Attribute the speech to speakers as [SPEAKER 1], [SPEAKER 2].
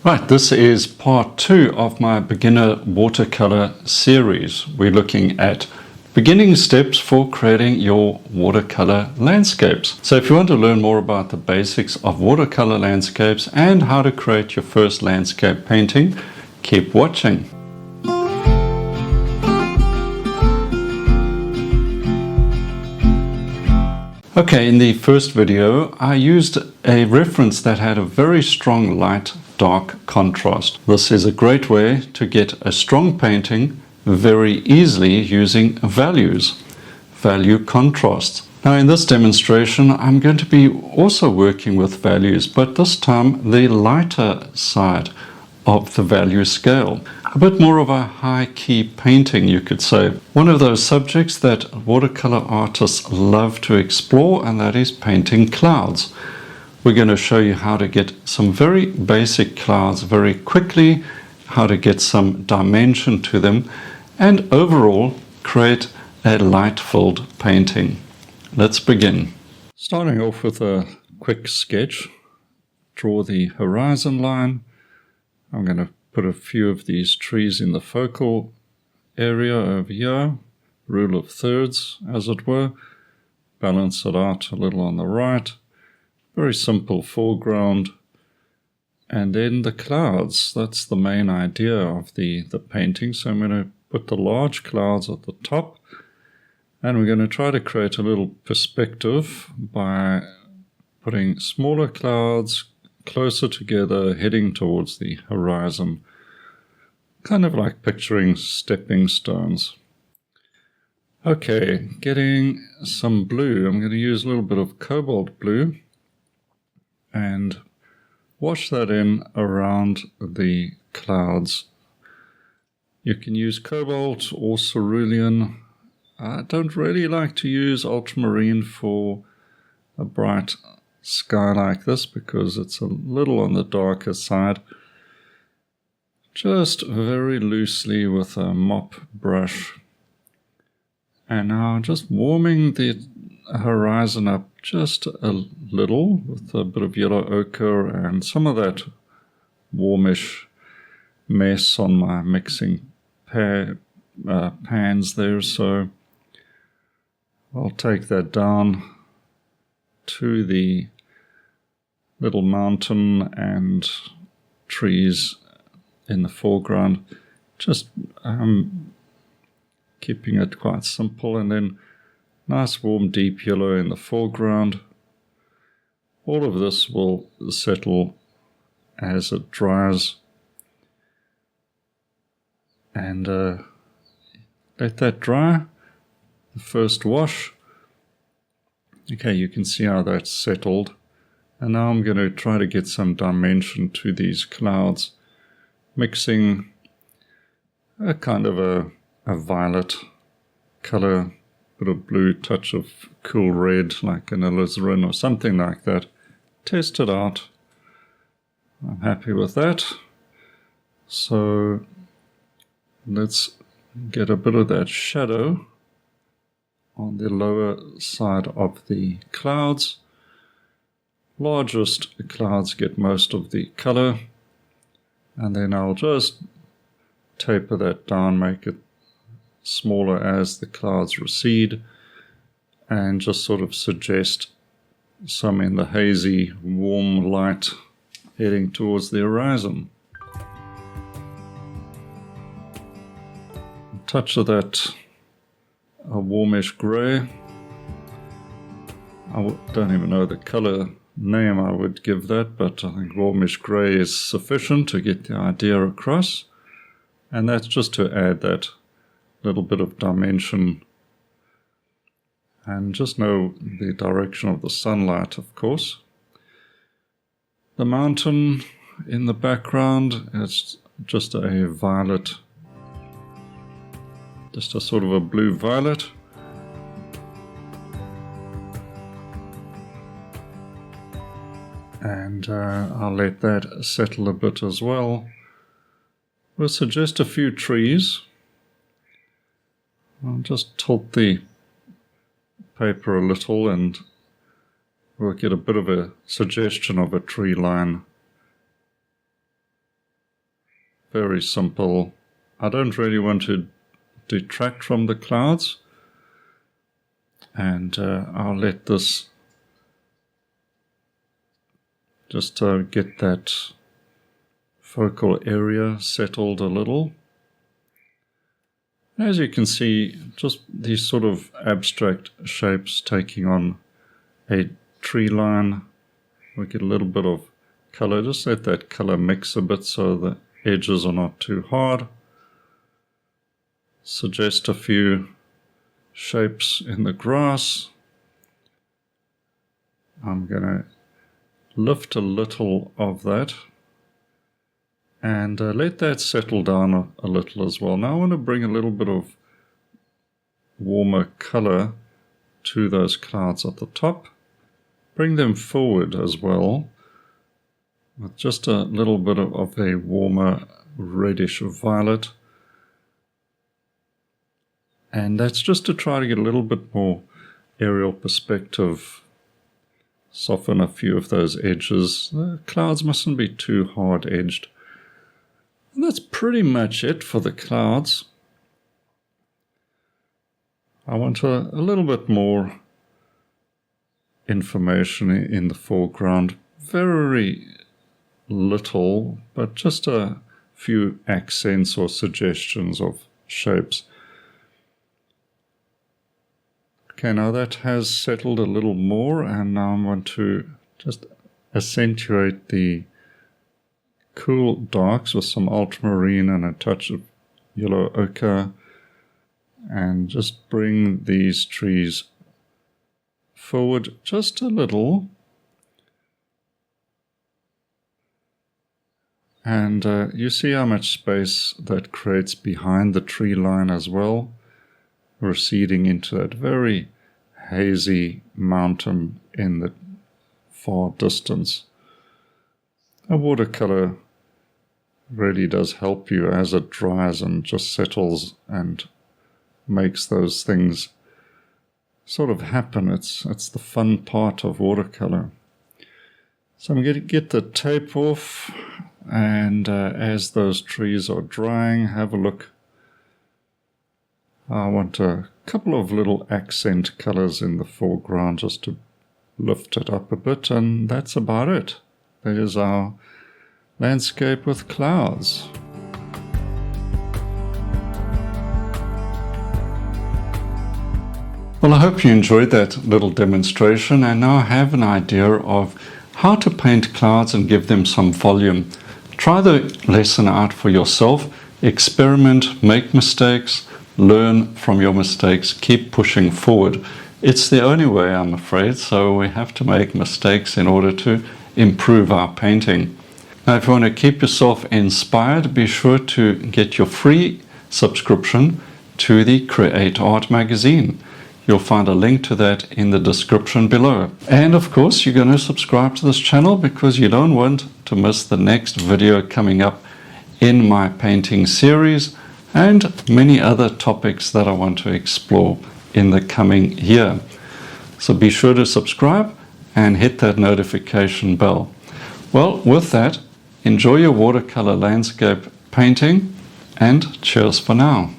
[SPEAKER 1] Right, this is part 2 of my beginner watercolor series. We're looking at beginning steps for creating your watercolor landscapes. So if you want to learn more about the basics of watercolor landscapes and how to create your first landscape painting, keep watching. Okay, in the first video, I used a reference that had a very strong light-dark contrast. This is a great way to get a strong painting very easily using values, value contrasts. Now in this demonstration, I'm going to be also working with values, but this time the lighter side of the value scale. A bit more of a high-key painting, you could say. One of those subjects that watercolor artists love to explore, and that is painting clouds. We're going to show you how to get some very basic clouds very quickly, how to get some dimension to them, and overall create a light-filled painting. Let's begin. Starting off with a quick sketch, draw the horizon line. I'm going to put a few of these trees in the focal area over here, rule of thirds as it were, balance it out a little on the right, very simple foreground, and then the clouds. That's the main idea of the painting. So I'm going to put the large clouds at the top, and we're going to try to create a little perspective by putting smaller clouds closer together, heading towards the horizon, kind of like picturing stepping stones. Okay, getting some blue. I'm going to use a little bit of cobalt blue and wash that in around the clouds. You can use cobalt or cerulean. I don't really like to use ultramarine for a bright sky like this because it's a little on the darker side. Just very loosely with a mop brush, and now just warming the horizon up just a little with a bit of yellow ochre and some of that warmish mess on my mixing pans there. So I'll take that down to the little mountain and trees in the foreground, just keeping it quite simple, and then nice warm deep yellow in the foreground. All of this will settle as it dries, and let that dry. The first wash. Okay, you can see how that's settled. And now I'm going to try to get some dimension to these clouds, mixing a kind of a violet color, bit of blue, touch of cool red, like an alizarin or something like that. Test it out. I'm happy with that. So let's get a bit of that shadow on the lower side of the clouds. Largest clouds get most of the color, and then I'll just taper that down, make it smaller as the clouds recede, and just sort of suggest some in the hazy, warm light heading towards the horizon. A touch of that warmish grey. I don't even know the color name I would give that, but I think warmish grey is sufficient to get the idea across, and that's just to add that little bit of dimension, and just know the direction of the sunlight, of course. The mountain in the background, it's just a violet, just a sort of a blue violet. And I'll let that settle a bit as well. We'll suggest a few trees. I'll just tilt the paper a little and we'll get a bit of a suggestion of a tree line very simple. I don't really want to detract from the clouds, and I'll let this just get that focal area settled a little. As you can see, just these sort of abstract shapes taking on a tree line. We get a little bit of color. Just let that color mix a bit so the edges are not too hard. Suggest a few shapes in the grass. I'm going to lift a little of that and let that settle down a little as well. Now I want to bring a little bit of warmer color to those clouds at the top. Bring them forward as well with just a little bit of a warmer reddish violet. And that's just to try to get a little bit more aerial perspective. Soften a few of those edges. The clouds mustn't be too hard edged. And that's pretty much it for the clouds. I want a little bit more information in the foreground. Very little, but just a few accents or suggestions of shapes. Okay, now that has settled a little more, and now I want to just accentuate the cool darks with some ultramarine and a touch of yellow ochre, and just bring these trees forward just a little. And you see how much space that creates behind the tree line as well, receding into that very hazy mountain in the far distance. A watercolor really does help you as it dries and just settles and makes those things sort of happen. It's the fun part of watercolor. So I'm going to get the tape off, and as those trees are drying, have a look. I want a couple of little accent colors in the foreground just to lift it up a bit, and that's about it. There's our landscape with clouds. Well, I hope you enjoyed that little demonstration and now have an idea of how to paint clouds and give them some volume. Try the lesson out for yourself, experiment, make mistakes, learn from your mistakes, keep pushing forward. It's the only way, I'm afraid, so we have to make mistakes in order to improve our painting. Now, if you want to keep yourself inspired, be sure to get your free subscription to the Create Art magazine. You'll find a link to that in the description below. And of course, you're going to subscribe to this channel because you don't want to miss the next video coming up in my painting series and many other topics that I want to explore in the coming year. So be sure to subscribe and hit that notification bell. Well, with that, enjoy your watercolor landscape painting, and cheers for now.